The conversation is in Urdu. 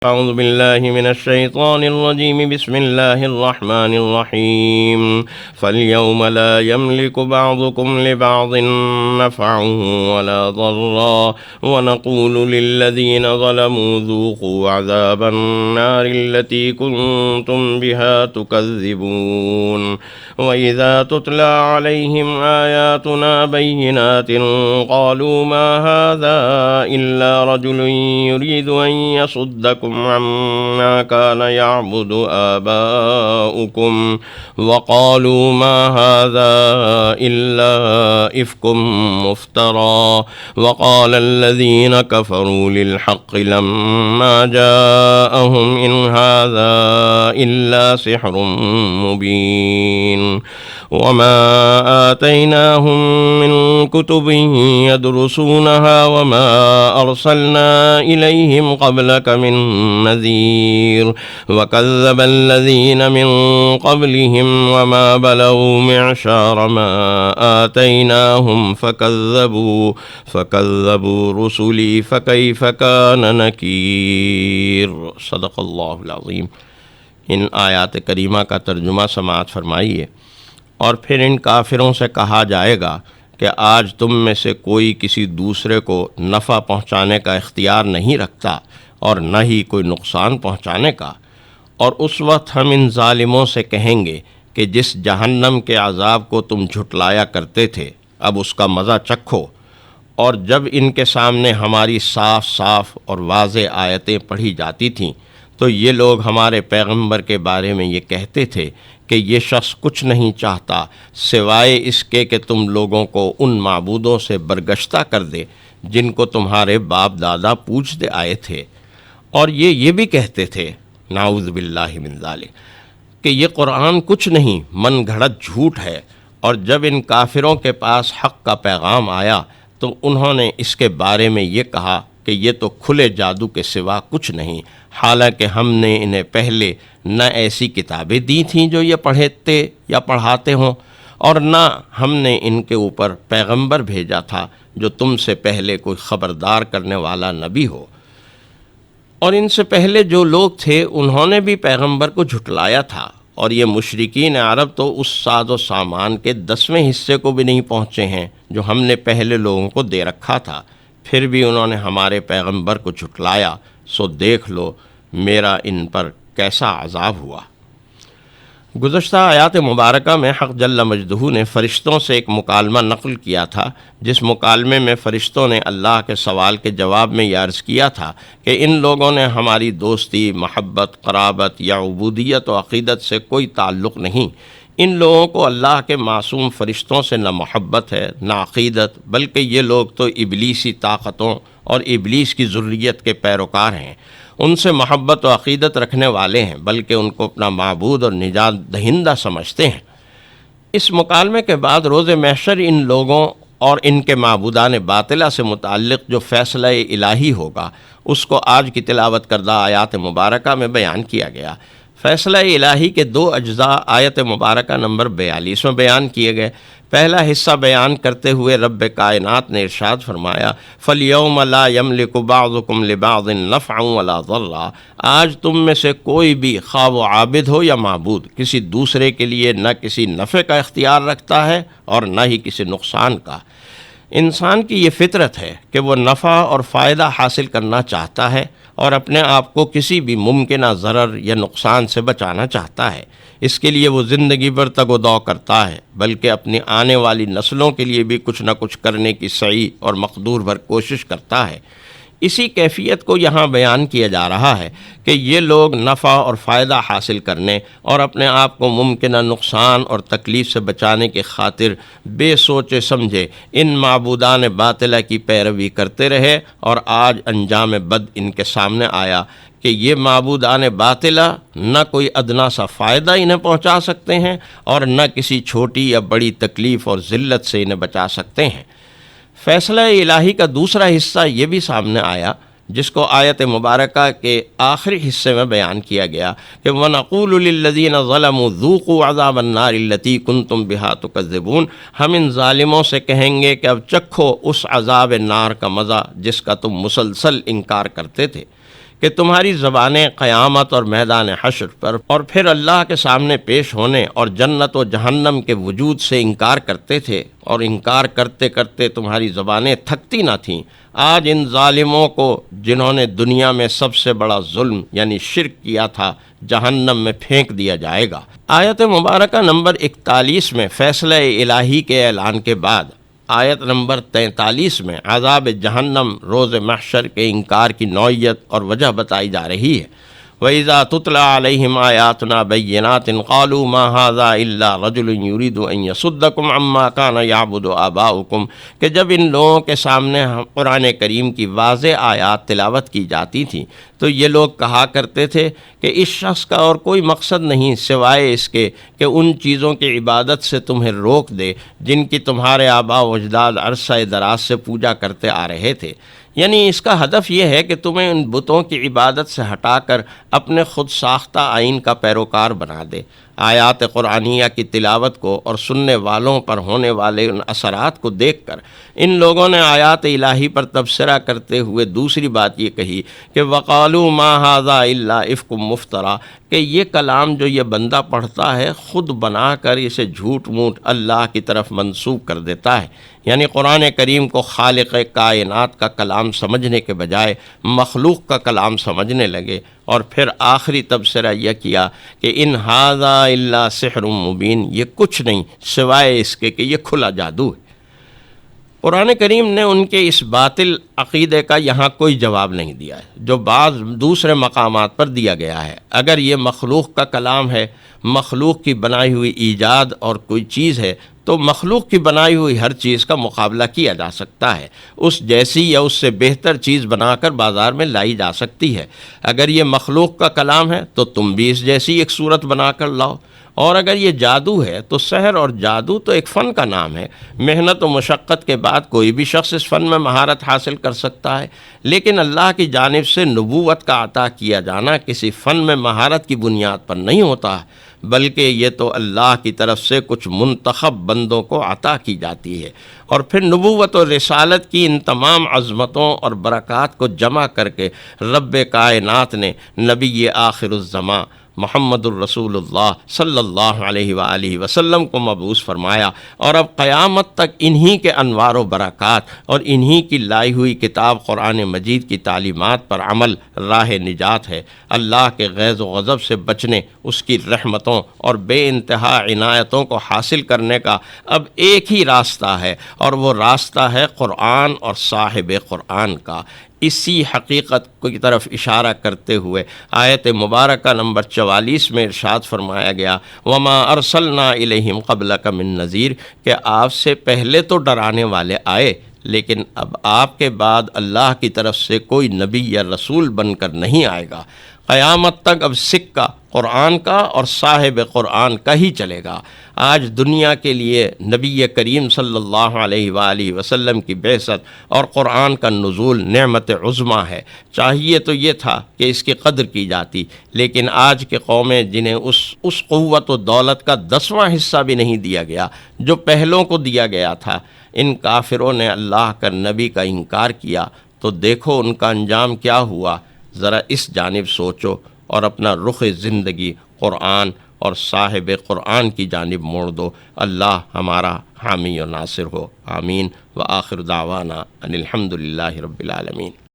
أعوذ بالله من الشيطان الرجيم. بسم الله الرحمن الرحيم. فاليوم لا يملك بعضكم لبعض نفعا ولا ضرا ونقول للذين ظلموا ذوقوا عذاب النار التي كنتم بها تكذبون. وإذا تتلى عليهم آياتنا بينات قالوا ما هذا إلا رجل يريد أن يصدكم عما كان يعبد آباؤكم وقالوا ما هذا إلا إفك مفترى وقال الذين كفروا للحق لما جاءهم إن هذا إلا سحر مبين. وما آتيناهم من كتب يدرسونها وما أرسلنا إليهم قبلك من نذير وكذب الذين من قبلهم وما بلغوا معشار ما آتيناهم فكذبوا رسلي فكيف كان نكير. صدق اللہ العظیم. ان آیات کریمہ کا ترجمہ سماعت فرمائیے. اور پھر ان کافروں سے کہا جائے گا کہ آج تم میں سے کوئی کسی دوسرے کو نفع پہنچانے کا اختیار نہیں رکھتا اور نہ ہی کوئی نقصان پہنچانے کا. اور اس وقت ہم ان ظالموں سے کہیں گے کہ جس جہنم کے عذاب کو تم جھٹلایا کرتے تھے اب اس کا مزہ چکھو. اور جب ان کے سامنے ہماری صاف صاف اور واضح آیتیں پڑھی جاتی تھیں تو یہ لوگ ہمارے پیغمبر کے بارے میں یہ کہتے تھے کہ یہ شخص کچھ نہیں چاہتا سوائے اس کے کہ تم لوگوں کو ان معبودوں سے برگشتہ کر دے جن کو تمہارے باپ دادا پوجتے آئے تھے. اور یہ بھی کہتے تھے نعوذ باللہ من ذالک کہ یہ قرآن کچھ نہیں من گھڑت جھوٹ ہے. اور جب ان کافروں کے پاس حق کا پیغام آیا تو انہوں نے اس کے بارے میں یہ کہا کہ یہ تو کھلے جادو کے سوا کچھ نہیں، حالانکہ ہم نے انہیں پہلے نہ ایسی کتابیں دی تھیں جو یہ پڑھتے یا پڑھاتے ہوں، اور نہ ہم نے ان کے اوپر پیغمبر بھیجا تھا جو تم سے پہلے کوئی خبردار کرنے والا نبی ہو. اور ان سے پہلے جو لوگ تھے انہوں نے بھی پیغمبر کو جھٹلایا تھا. اور یہ مشرکین عرب تو اس ساز و سامان کے 10ویں حصے کو بھی نہیں پہنچے ہیں جو ہم نے پہلے لوگوں کو دے رکھا تھا. پھر بھی انہوں نے ہمارے پیغمبر کو جھٹلایا، سو دیکھ لو میرا ان پر کیسا عذاب ہوا. گزشتہ آیات مبارکہ میں حق جل مجدہ نے فرشتوں سے ایک مکالمہ نقل کیا تھا، جس مکالمے میں فرشتوں نے اللہ کے سوال کے جواب میں یہ عرض کیا تھا کہ ان لوگوں نے ہماری دوستی، محبت، قرابت یا عبودیت و عقیدت سے کوئی تعلق نہیں. ان لوگوں کو اللہ کے معصوم فرشتوں سے نہ محبت ہے نہ عقیدت، بلکہ یہ لوگ تو ابلیسی طاقتوں اور ابلیس کی ذریت کے پیروکار ہیں. ان سے محبت و عقیدت رکھنے والے ہیں، بلکہ ان کو اپنا معبود اور نجات دہندہ سمجھتے ہیں. اس مکالمے کے بعد روز محشر ان لوگوں اور ان کے معبودان باطلہ سے متعلق جو فیصلہ الہی ہوگا اس کو آج کی تلاوت کردہ آیات مبارکہ میں بیان کیا گیا. فیصلہ الہی کے 2 اجزاء آیت مبارکہ نمبر 42 میں بیان کیے گئے. پہلا حصہ بیان کرتے ہوئے رب کائنات نے ارشاد فرمایا فَالْيَوْمَ لَا يَمْلِكُ بَعْضُكُمْ لِبَعْضٍ نَفْعًا وَلَا ضَرًّا. آج تم میں سے کوئی بھی خواہ و عابد ہو یا معبود کسی دوسرے کے لیے نہ کسی نفع کا اختیار رکھتا ہے اور نہ ہی کسی نقصان کا. انسان کی یہ فطرت ہے کہ وہ نفع اور فائدہ حاصل کرنا چاہتا ہے اور اپنے آپ کو کسی بھی ممکنہ ضرر یا نقصان سے بچانا چاہتا ہے. اس کے لیے وہ زندگی بھر تگ و دو کرتا ہے، بلکہ اپنی آنے والی نسلوں کے لیے بھی کچھ نہ کچھ کرنے کی سعی اور مقدور بھر کوشش کرتا ہے. اسی کیفیت کو یہاں بیان کیا جا رہا ہے کہ یہ لوگ نفع اور فائدہ حاصل کرنے اور اپنے آپ کو ممکنہ نقصان اور تکلیف سے بچانے کی خاطر بے سوچے سمجھے ان معبودان باطلہ کی پیروی کرتے رہے، اور آج انجام بد ان کے سامنے آیا کہ یہ معبودان باطلہ نہ کوئی ادنا سا فائدہ انہیں پہنچا سکتے ہیں اور نہ کسی چھوٹی یا بڑی تکلیف اور ذلت سے انہیں بچا سکتے ہیں. فیصلہ الہی کا دوسرا حصہ یہ بھی سامنے آیا جس کو آیت مبارکہ کے آخری حصے میں بیان کیا گیا کہ وَنَقُولُ لِلَّذِينَ ظَلَمُوا ذُوقُوا عَذَابَ النَّارِ الَّتِي كُنْتُمْ بِهَا تُكَذِّبُونَ. ہم ان ظالموں سے کہیں گے کہ اب چکھو اس عذاب نار کا مزہ جس کا تم مسلسل انکار کرتے تھے. کہ تمہاری زبانیں قیامت اور میدان حشر پر اور پھر اللہ کے سامنے پیش ہونے اور جنت و جہنم کے وجود سے انکار کرتے تھے، اور انکار کرتے کرتے تمہاری زبانیں تھکتی نہ تھیں۔ آج ان ظالموں کو جنہوں نے دنیا میں سب سے بڑا ظلم یعنی شرک کیا تھا جہنم میں پھینک دیا جائے گا۔ آیت مبارکہ نمبر 41 میں فیصلہ الہی کے اعلان کے بعد آیت نمبر 43 میں عذاب جہنم روز محشر کے انکار کی نوعیت اور وجہ بتائی جا رہی ہے۔ وَإِذَا تُتْلَىٰ عَلَيْهِمْ آيَاتُنَا بَيِّنَاتٍ قَالُوا مَا هَٰذَا إِلَّا رَجُلٌ يُرِيدُ أَن يَصُدَّكُمْ عَمَّا كَانَ يَعْبُدُ آبَاؤُكُمْ کہ جب ان لوگوں کے سامنے قرآن کریم کی واضح آیات تلاوت کی جاتی تھیں تو یہ لوگ کہا کرتے تھے کہ اس شخص کا اور کوئی مقصد نہیں سوائے اس کے کہ ان چیزوں کی عبادت سے تمہیں روک دے جن کی تمہارے آباء و اجداد عرصہ دراز سے پوجا کرتے آ رہے تھے۔ یعنی اس کا ہدف یہ ہے کہ تمہیں ان بتوں کی عبادت سے ہٹا کر اپنے خود ساختہ آئین کا پیروکار بنا دے۔ آیات قرآنیہ کی تلاوت کو اور سننے والوں پر ہونے والے ان اثرات کو دیکھ کر ان لوگوں نے آیات الہی پر تبصرہ کرتے ہوئے دوسری بات یہ کہی کہ وَقَالُوا مَا هَٰذَا إِلَّا إِفْكٌ مُفْتَرًى کہ یہ کلام جو یہ بندہ پڑھتا ہے خود بنا کر اسے جھوٹ موٹ اللہ کی طرف منسوب کر دیتا ہے۔ یعنی قرآن کریم کو خالق کائنات کا کلام سمجھنے کے بجائے مخلوق کا کلام سمجھنے لگے، اور پھر آخری تبصرہ یہ کیا کہ ان ھذا الا سحر مبین یہ کچھ نہیں سوائے اس کے کہ یہ کھلا جادو ہے۔ قرآن کریم نے ان کے اس باطل عقیدے کا یہاں کوئی جواب نہیں دیا ہے جو بعض دوسرے مقامات پر دیا گیا ہے۔ اگر یہ مخلوق کا کلام ہے، مخلوق کی بنائی ہوئی ایجاد اور کوئی چیز ہے تو مخلوق کی بنائی ہوئی ہر چیز کا مقابلہ کیا جا سکتا ہے، اس جیسی یا اس سے بہتر چیز بنا کر بازار میں لائی جا سکتی ہے۔ اگر یہ مخلوق کا کلام ہے تو تم بھی اس جیسی ایک صورت بنا کر لاؤ، اور اگر یہ جادو ہے تو سحر اور جادو تو ایک فن کا نام ہے، محنت و مشقت کے بعد کوئی بھی شخص اس فن میں مہارت حاصل کر سکتا ہے، لیکن اللہ کی جانب سے نبوت کا عطا کیا جانا کسی فن میں مہارت کی بنیاد پر نہیں ہوتا، بلکہ یہ تو اللہ کی طرف سے کچھ منتخب بندوں کو عطا کی جاتی ہے، اور پھر نبوت و رسالت کی ان تمام عظمتوں اور برکات کو جمع کر کے رب کائنات نے نبی آخر الزماں محمد الرسول اللہ صلی اللہ علیہ وآلہ وسلم کو مبعوث فرمایا، اور اب قیامت تک انہی کے انوار و برکات اور انہی کی لائی ہوئی کتاب قرآن مجید کی تعلیمات پر عمل راہ نجات ہے۔ اللہ کے غیظ و غضب سے بچنے، اس کی رحمتوں اور بے انتہا عنایتوں کو حاصل کرنے کا اب ایک ہی راستہ ہے، اور وہ راستہ ہے قرآن اور صاحب قرآن کا۔ اسی حقیقت کی طرف اشارہ کرتے ہوئے آیت مبارکہ نمبر 44 میں ارشاد فرمایا گیا وَمَا أَرْسَلْنَا إِلَيْهِمْ قَبْلَكَ مِن نَذِيرٍ کہ آپ سے پہلے تو ڈرانے والے آئے، لیکن اب آپ کے بعد اللہ کی طرف سے کوئی نبی یا رسول بن کر نہیں آئے گا۔ قیامت تک اب سکہ قرآن کا اور صاحب قرآن کا ہی چلے گا۔ آج دنیا کے لیے نبی کریم صلی اللہ علیہ وآلہ وسلم کی بعثت اور قرآن کا نزول نعمت عظمیٰ ہے۔ چاہیے تو یہ تھا کہ اس کی قدر کی جاتی، لیکن آج کے قومیں جنہیں اس قوت و دولت کا 10واں حصہ بھی نہیں دیا گیا جو پہلوں کو دیا گیا تھا، ان کافروں نے اللہ کا نبی کا انکار کیا، تو دیکھو ان کا انجام کیا ہوا۔ ذرا اس جانب سوچو اور اپنا رخ زندگی قرآن اور صاحب قرآن کی جانب موڑ دو۔ اللہ ہمارا حامی و ناصر ہو، آمین۔ وآخر دعوانا ان الحمد للہ رب العالمین۔